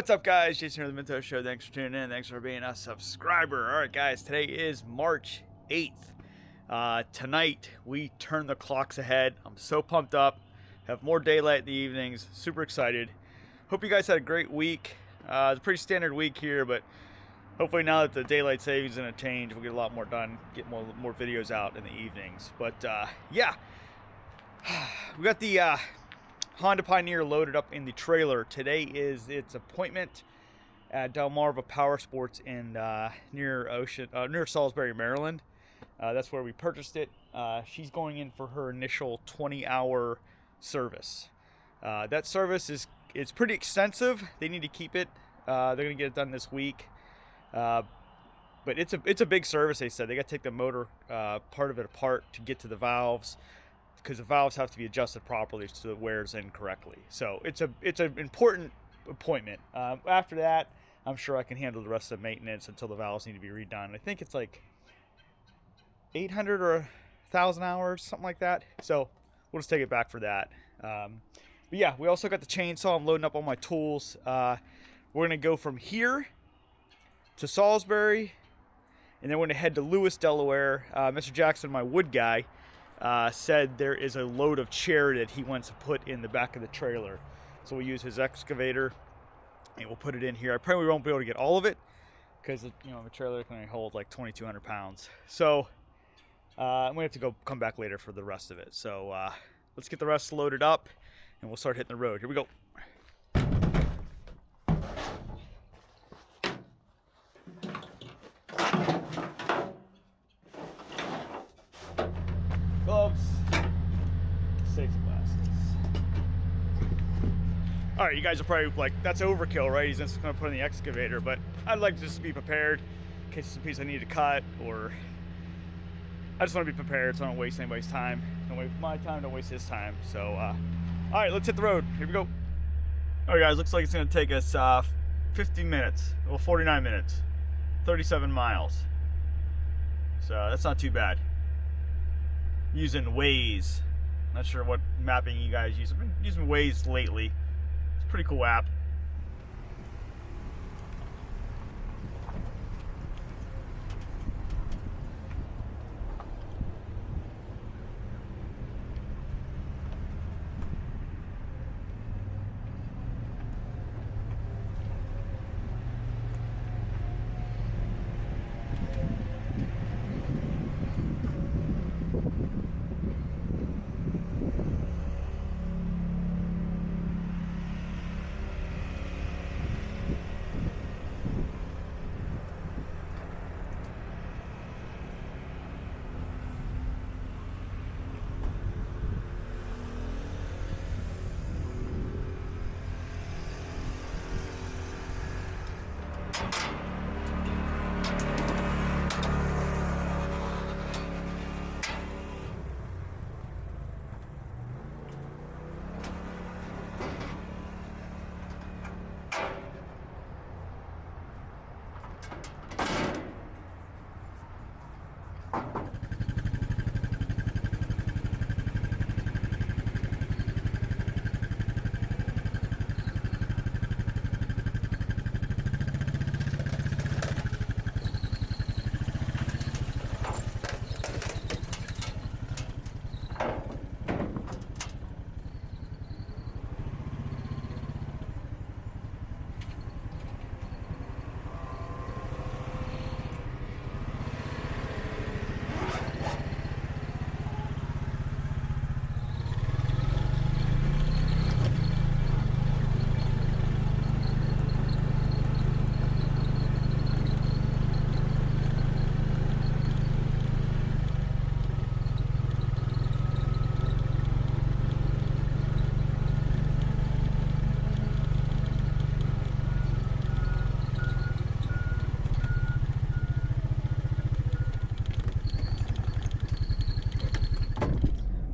What's up, guys? Jason here at the Minto Show. Thanks for tuning in. Thanks for being a subscriber. All right, guys, today is March 8th. Tonight, we turn the clocks ahead. I'm so pumped up. Have more daylight in the evenings. Super excited. Hope you guys had a great week. It's a pretty standard week here, but hopefully now that the daylight savings is going to change, we'll get a lot more done, get more videos out in the evenings. But, yeah. We got the Honda Pioneer loaded up in the trailer. Today is its appointment at Delmarva Power Sports in near Salisbury, Maryland. That's where we purchased it. She's going in for her initial 20-hour service. That service is pretty extensive. They need to keep it. They're going to get it done this week. But it's a big service. They said they got to take the motor part of it apart to get to the valves, because the valves have to be adjusted properly so it wears in correctly. So it's an important appointment. After that, I'm sure I can handle the rest of the maintenance until the valves need to be redone. I think it's like 800 or 1,000 hours, something like that. So we'll just take it back for that. But yeah, we also got the chainsaw. I'm loading up all my tools. We're gonna go from here to Salisbury, and then we're gonna head to Lewis, Delaware. Mr. Jackson, my wood guy, said there is a load of chair that he wants to put in the back of the trailer. So we'll use his excavator and we'll put it in here. I probably won't be able to get all of it because the trailer can only hold like 2,200 pounds. So I'm gonna have to come back later for the rest of it. So let's get the rest loaded up and we'll start hitting the road. Here we go. Gloves, safety glasses. All right, you guys are probably like, that's overkill, right? He's just gonna put in the excavator, but I'd like to just be prepared in case it's a piece I need to cut, or I just want to be prepared so I don't waste anybody's time. Don't waste my time, don't waste his time. So, all right, let's hit the road. Here we go. All right, guys, looks like it's gonna take us 50 minutes, well, 49 minutes, 37 miles. So that's not too bad. Using Waze. Not sure what mapping you guys use. I've been using Waze lately. It's a pretty cool app.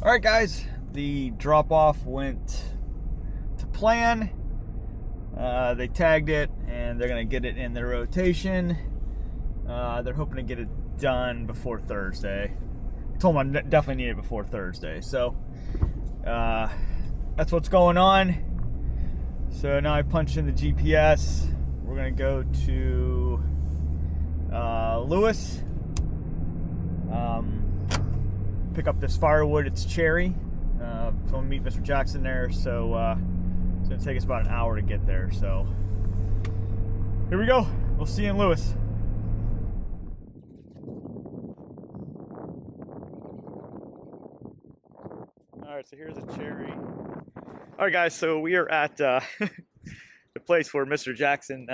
All right, guys, the drop-off went to plan. They tagged it, and they're gonna get it in their rotation. They're hoping to get it done before Thursday. I told them I definitely need it before Thursday, so that's what's going on. So now I punched in the GPS. We're gonna go to Lewis. Pick up this firewood. It's cherry. So we'll meet Mr. Jackson there. So it's gonna take us about an hour to get there. So here we go. We'll see you in Lewis. All right, so here's a cherry. All right, guys. So we are at the place where Mr. Jackson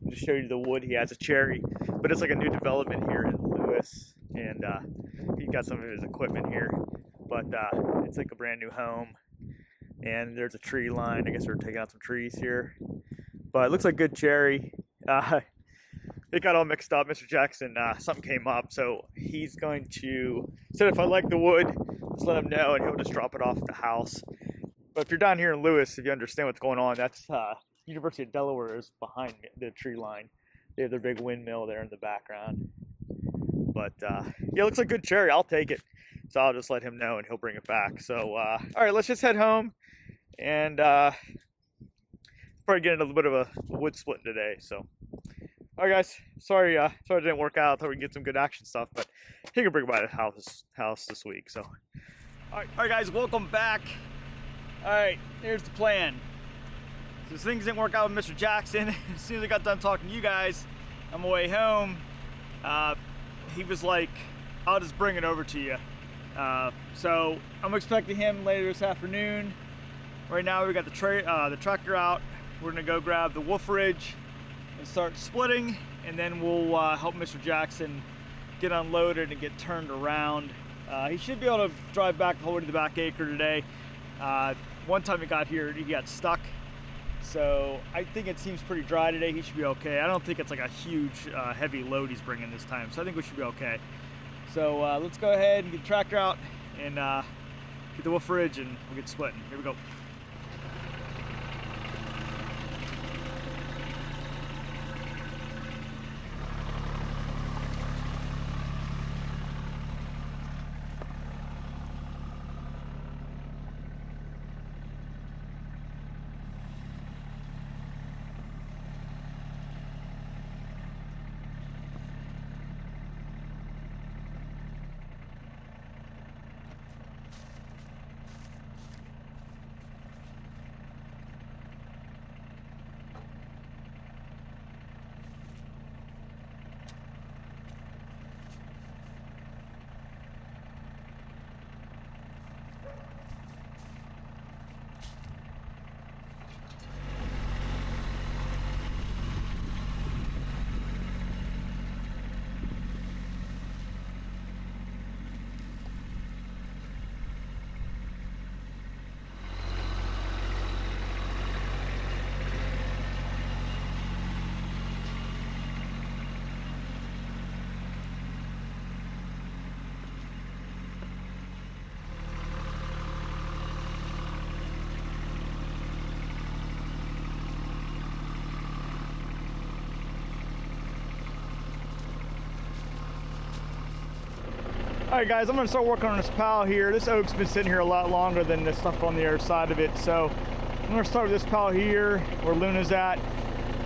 just showed you the wood. He has a cherry, but it's like a new development here in Lewis, and he got some of his equipment here. But it's like a brand new home, and there's a tree line. I guess we're taking out some trees here, but it looks like good cherry. It got all mixed up. Mr. Jackson, something came up, so he's going to, said if I like the wood, just let him know, and he'll just drop it off at the house. But if you're down here in Lewis, if you understand what's going on, that's University of Delaware is behind the tree line. They have their big windmill there in the background. But yeah, it looks like good cherry. I'll take it. So I'll just let him know, and he'll bring it back. So all right, let's just head home, and probably get into a little bit of a wood splitting today. So. All right, guys. Sorry it didn't work out. I thought we could get some good action stuff, but he can bring it by the house this week. So, all right, guys, welcome back. All right, here's the plan. So things didn't work out with Mr. Jackson. As soon as I got done talking to you guys on my way home, he was like, "I'll just bring it over to you." So I'm expecting him later this afternoon. Right now, we got the tractor out. We're gonna go grab the Wolferidge and start splitting, and then we'll help Mr. Jackson get unloaded and get turned around. He should be able to drive back the whole way to the back acre today. One time he got here, he got stuck. So I think it seems pretty dry today. He should be okay. I don't think it's like a huge heavy load he's bringing this time, so I think we should be okay. So let's go ahead and get the tractor out and get the Wolferidge, and we'll get splitting. Here we go. All right, guys, I'm gonna start working on this pile here. This oak's been sitting here a lot longer than the stuff on the other side of it. So I'm gonna start with this pile here where Luna's at,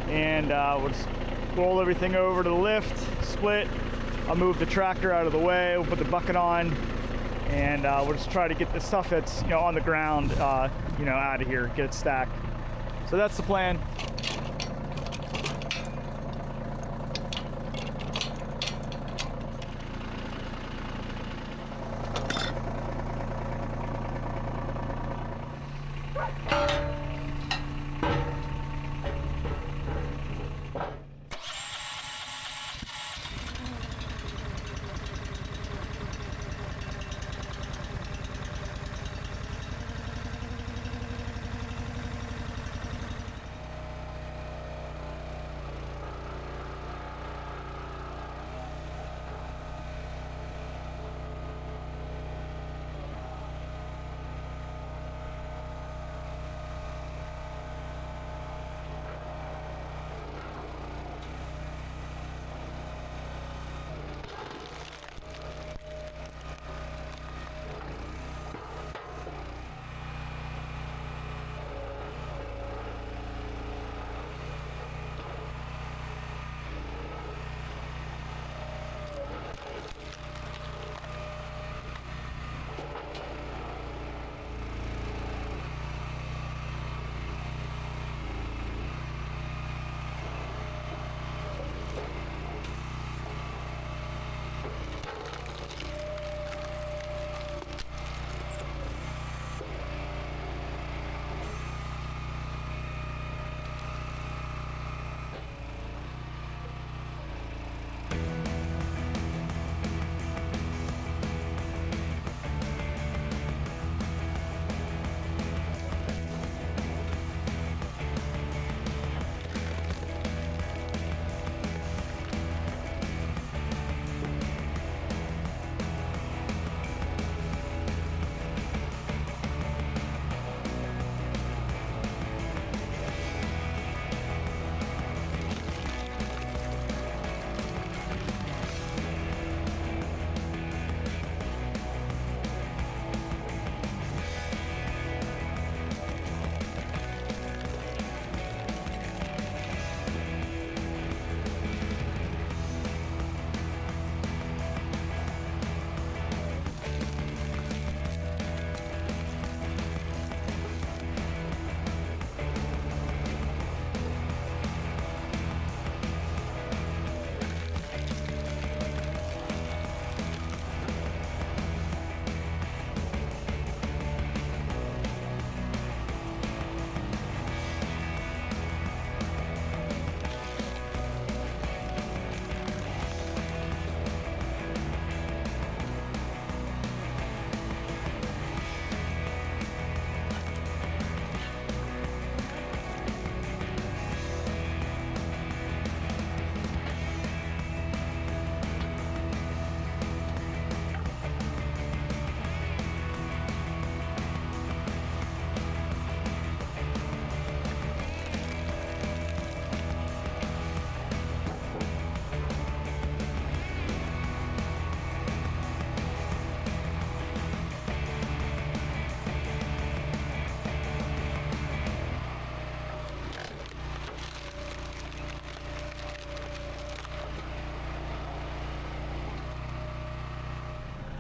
and we'll just roll everything over to the lift, split. I'll move the tractor out of the way. We'll put the bucket on, and we'll just try to get the stuff that's on the ground, out of here, get it stacked. So that's the plan.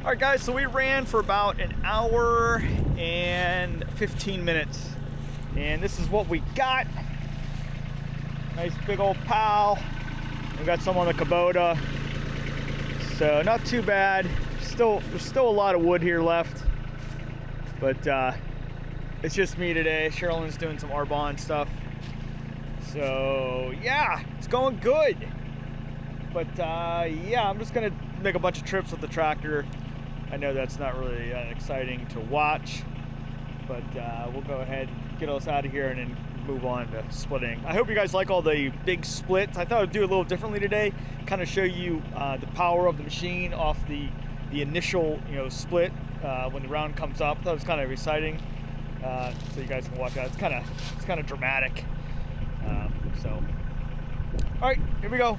All right, guys, so we ran for about an hour and 15 minutes, and this is what we got. Nice big old pal. We got some on the Kubota, so not too bad. There's still a lot of wood here left, but it's just me today. Sherilyn's doing some Arbonne stuff, so yeah, it's going good. But yeah, I'm just gonna make a bunch of trips with the tractor. I know that's not really exciting to watch, but we'll go ahead and get us out of here and then move on to splitting. I hope you guys like all the big splits. I thought I'd do a little differently today, kind of show you the power of the machine off the initial split when the round comes up. That was kind of exciting, so you guys can watch that. It's kind of dramatic. So, all right, here we go.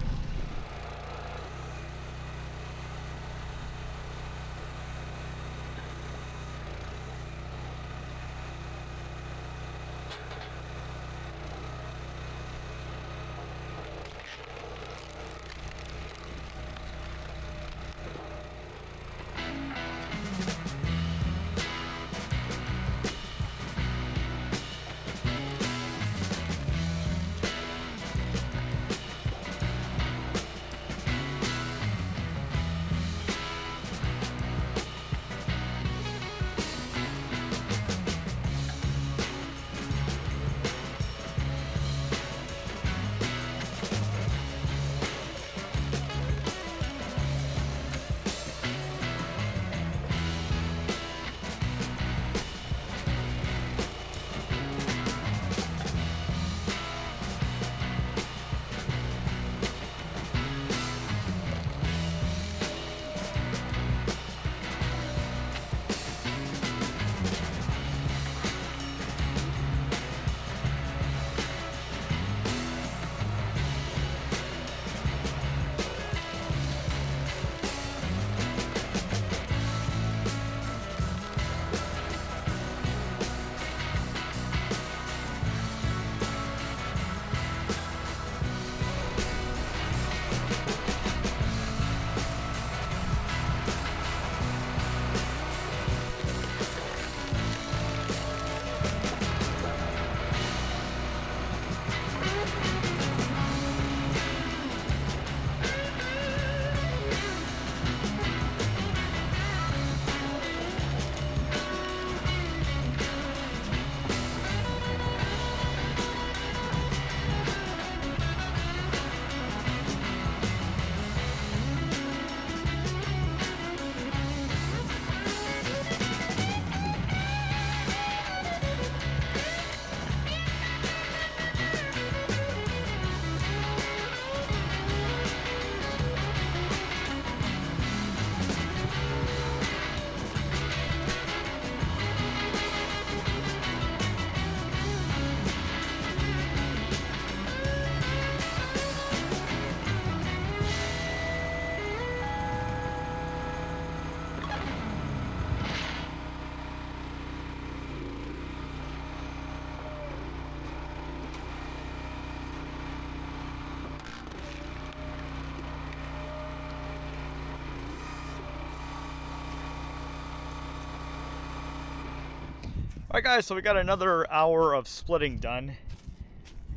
Alright guys, so we got another hour of splitting done,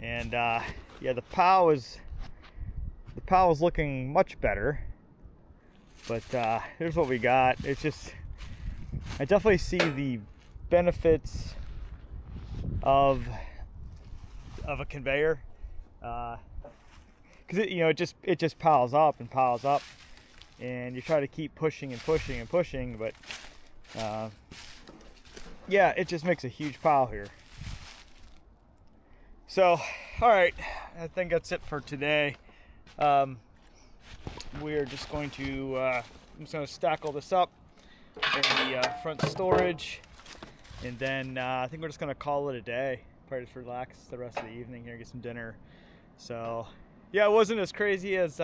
and yeah, the POW is looking much better, but here's what we got. It's just, I definitely see the benefits of a conveyor, because it just piles up and piles up, and you try to keep pushing and pushing and pushing, but yeah, it just makes a huge pile here. So, all right, I think that's it for today. We're just going to, I'm just going to stack all this up in the front storage, and then I think we're just going to call it a day. Probably just relax the rest of the evening here, get some dinner. So, yeah, it wasn't as crazy as,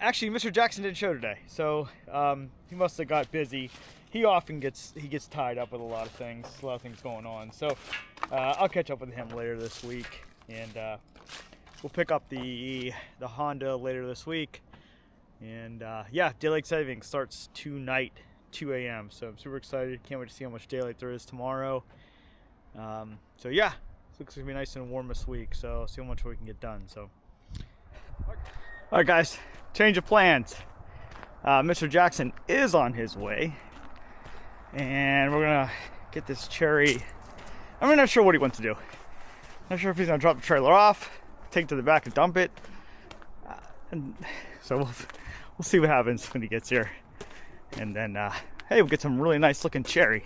actually, Mr. Jackson didn't show today, so he must have got busy. He often gets tied up with a lot of things going on. So I'll catch up with him later this week, and we'll pick up the Honda later this week. And yeah, daylight saving starts tonight, 2 a.m. So I'm super excited. Can't wait to see how much daylight there is tomorrow. So yeah, it looks like it'll be nice and warm this week. So see how much we can get done. So, all right, guys, change of plans. Mr. Jackson is on his way, and we're gonna get this cherry. I'm not sure what he wants to do. Not sure if he's gonna drop the trailer off, take it to the back and dump it. And so we'll see what happens when he gets here. And then, hey, we'll get some really nice looking cherry.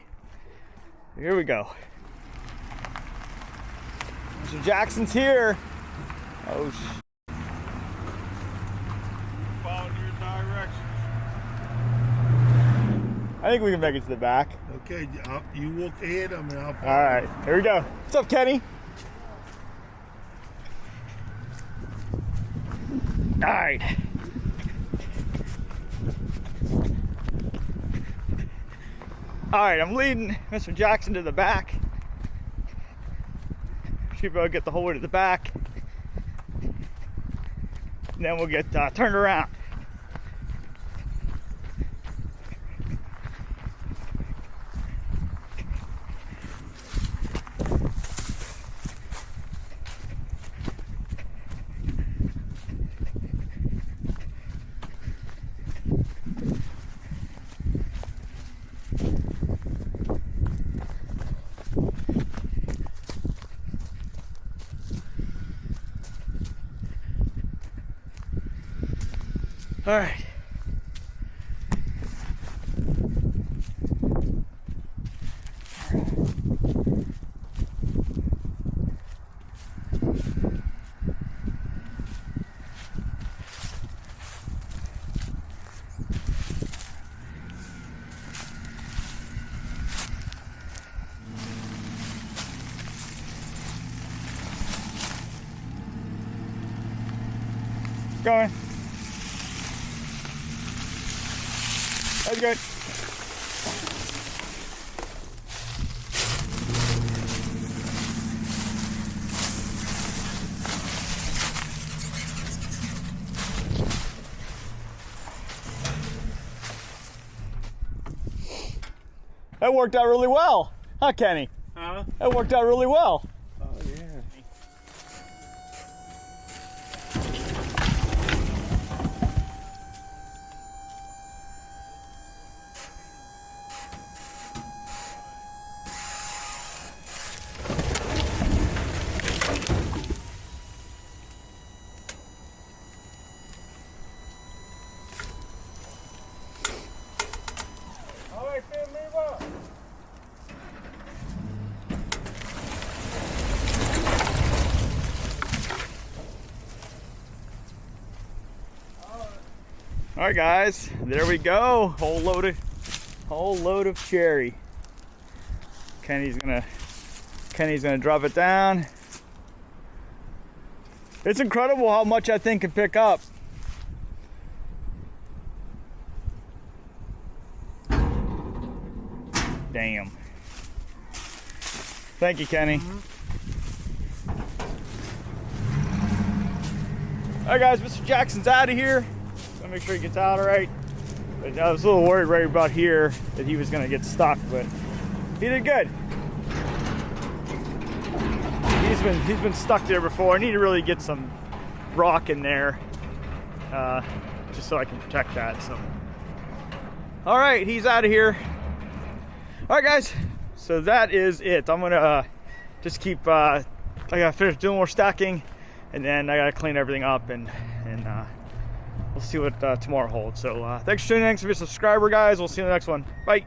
Here we go. Mr. Jackson's here. Oh, Following your directions. I think we can make it to the back. Okay, you walk ahead. I'll follow. All right, here we go. What's up, Kenny? All right. All right, I'm leading Mr. Jackson to the back. Should be able to get the whole way to the back. And then we'll get turned around. All right. Going. That's good. That worked out really well, huh, Kenny? Huh? That worked out really well. Oh, yeah. All right, Phil, move up. All right, guys, there we go. Whole load of cherry. Kenny's gonna drop it down. It's incredible how much that thing can pick up. Damn. Thank you, Kenny. All right, guys, Mr. Jackson's out of here. Make sure he gets out all right. But I was a little worried right about here that he was gonna get stuck, but he did good. He's been stuck there before. I need to really get some rock in there, just so I can protect that. So, all right, he's out of here. All right, guys. So that is it. I'm gonna just keep. I gotta finish doing more stacking, and then I gotta clean everything up and. We'll see what tomorrow holds. So thanks for tuning in. Thanks for being a subscriber, guys. We'll see you in the next one. Bye.